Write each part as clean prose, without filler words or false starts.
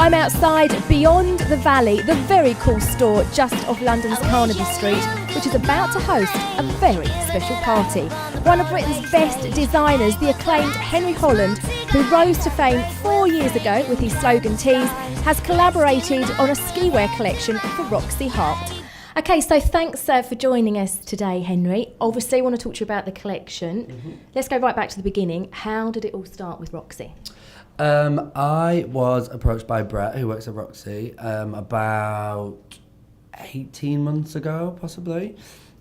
I'm outside Beyond the Valley, the very cool store just off London's Carnaby Street, which is about to host a very special party. One of Britain's best designers, the acclaimed Henry Holland, who rose to fame 4 years ago with his slogan tees, has collaborated on a skiwear collection for Roxy Heart. Okay, so thanks for joining us today, Henry. Obviously, I want to talk to you about the collection. Let's go right back to the beginning. How did it all start with Roxy? I was approached by Brett, who works at Roxy, about 18 months ago, possibly.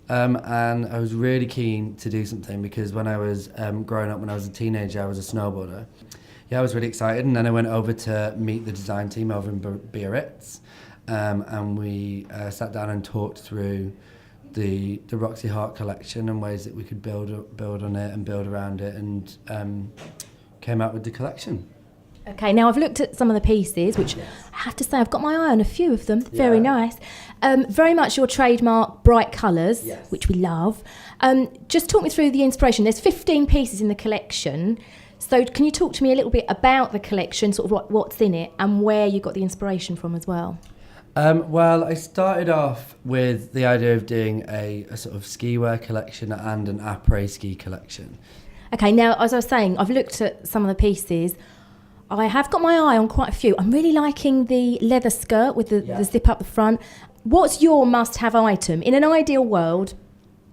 And I was really keen to do something because when I was growing up, when I was a teenager, I was a snowboarder. Yeah, I was really excited, and then I went over to meet the design team over in Biarritz. And we sat down and talked through the Roxy Heart collection and ways that we could build on it and build around it, and came out with the collection. Okay, now I've looked at some of the pieces, which I have to say I've got my eye on a few of them. Very nice. Very much your trademark bright colours, which we love. Just talk me through the inspiration. There's 15 pieces in the collection. So can you talk to me a little bit about the collection, sort of what's in it and where you got the inspiration from as well? Well, I started off with the idea of doing a sort of ski wear collection and an après ski collection. Okay, now, as I was saying, I've looked at some of the pieces. I have got my eye on quite a few. I'm really liking the leather skirt with the zip up the front. What's your must-have item? In an ideal world,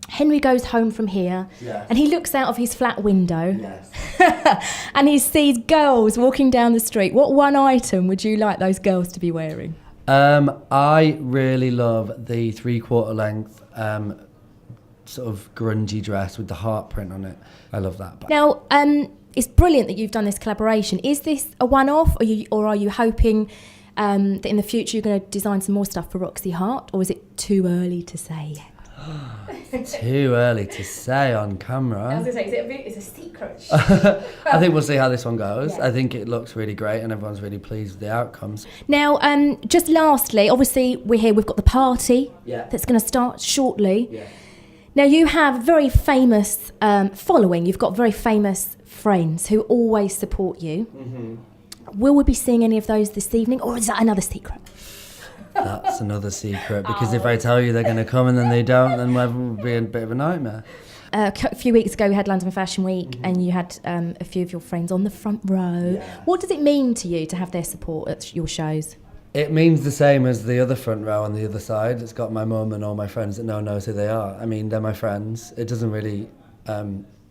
Henry goes home from here and he looks out of his flat window and he sees girls walking down the street. What one item would you like those girls to be wearing? I really love the 3/4 length sort of grungy dress with the heart print on it. I love that. Now, it's brilliant that you've done this collaboration. Is this a one-off, or are you hoping that in the future you're going to design some more stuff for Roxy Heart, or is it too early to say yet? Too early to say on camera. I was going to say, it's a secret. I think we'll see how this one goes. I think it looks really great and everyone's really pleased with the outcomes. Now, just lastly, obviously we've got the party that's going to start shortly. Now, you have very famous following. You've got very famous friends who always support you. Will we be seeing any of those this evening, or is that another secret? That's another secret, because if I tell you they're going to come and then they don't, then it will be a bit of a nightmare. A few weeks ago we had London Fashion Week and you had a few of your friends on the front row. What does it mean to you to have their support at your shows? It means the same as the other front row on the other side. It's got my mum and all my friends that no one knows who they are. I mean, they're my friends. It doesn't really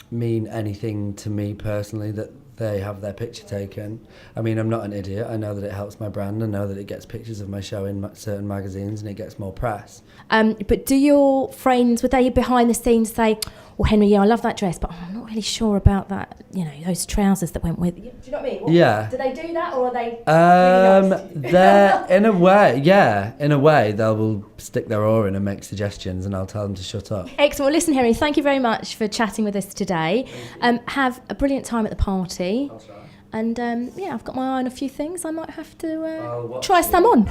mean anything to me personally that they have their picture taken. I mean, I'm not an idiot. I know that it helps my brand. I know that it gets pictures of my show in certain magazines and it gets more press. But do your friends, would they behind the scenes say, well, Henry, I love that dress, but I'm not really sure about that, those trousers that went with it. Do you know what I mean? Do they do that, or are they really nice? They're, in a way, they will stick their oar in and make suggestions and I'll tell them to shut up. Excellent. Well, listen, Henry, thank you very much for chatting with us today. Have a brilliant time at the party. That's right. And I've got my eye on a few things. I might have to try some on.